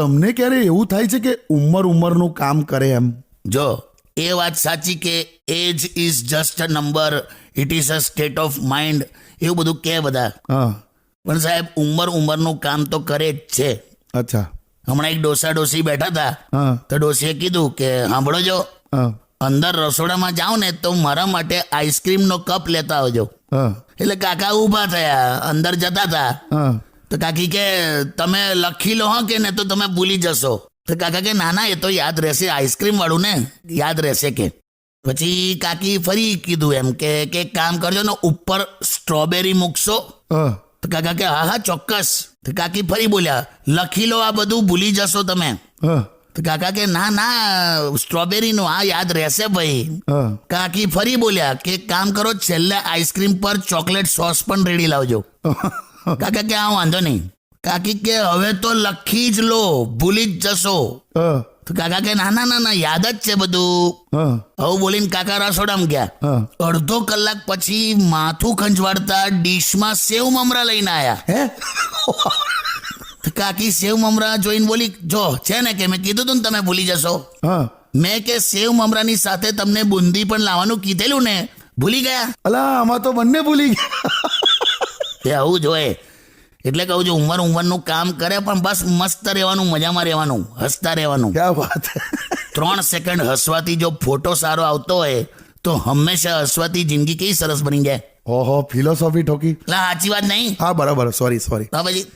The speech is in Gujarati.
તમને ક્યારે એવું થાય છે કે ઉંમરનું કામ કરે એમ? જો એ વાત સાચી કે age is just a number, it is a state of mind, એવું બધું કે બધા. હા. પણ સાહેબ ઉંમરનું કામ તો કરે જ છે. અચ્છા. હમણાં એક ડોસી બેઠા હતા, હા. તો ડોસીએ કીધું કે સાંભળો જો, હા. અંદર રસોડામાં જાઓ ને તો મારા માટે આઈસ્ક્રીમનો કપ લેતા આવજો. હા. એટલે કાકા ઊભા થયા, અંદર જતા હતા. હા. તો કાકી કે તમે લખી લો હા કે ને તો તમે ભૂલી જશો. તો કાકા કે ના ના, એ તો યાદ રહેશે, આઈસ્ક્રીમ વાળું ને યાદ રહેશે કે. પછી કાકી ફરી કીધું એમ કે એક કામ કરજો ને, ઉપર સ્ટ્રોબેરી મૂકશો. હા. તો કાકા કે હા હા ચોક્કસ. તો કાકી ફરી બોલ્યા, લખી લો, આ બધું ભૂલી જશો તમે. હા. તો કાકા કે ના ના, સ્ટ્રોબેરીનું આ યાદ રહેશે ભાઈ. હા. કાકી ફરી બોલ્યા કે એક કામ કરો, છેલ્લે આઈસ્ક્રીમ પર ચોકલેટ સોસ પણ રેડી લાવજો. કાકા કે હા વાંધો નહીં. કાકી કે હવે તો લખી જ લો, ભૂલી જ જશો. હા. તો કાકા કે ના ના ના ના, યાદ જ છે બધું. હા. આવું બોલીને કાકા રસોડામાં ગયા. હા. અડધો કલાક પછી માથું ખંજવાળતા ડીશમાં સેવ મમરા લઈને આયા. હે? તો કાકી સેવ મમરા જોઈને બોલી, જો છે ને કે મેં કીધું તું ને તમે ભૂલી જશો. હા. મેં કે સેવ મમરાની સાથે તમને બુંદી પણ લાવવાનું કીધેલું ને, ભૂલી ગયા? અલા, આમાં તો બંને ભૂલી ગયા. તે આવું જોઈએ. એટલે કહું છું, ઉંમરનું કામ કરે પણ બસ મસ્ત રહેવાનું, મજામાં રહેવાનું, હસતા રહેવાનું. ક્યાં વાત. 3 સેકન્ડ હસવાથી જો ફોટો સારો આવતો હોય તો હંમેશા હસવાથી જિંદગી કેવી સરસ બની જાય. ઓહો, ફિલોસોફી ઠોકી. એટલે સાચી વાત નહીં? હા, બરાબર. સોરી. તો પછી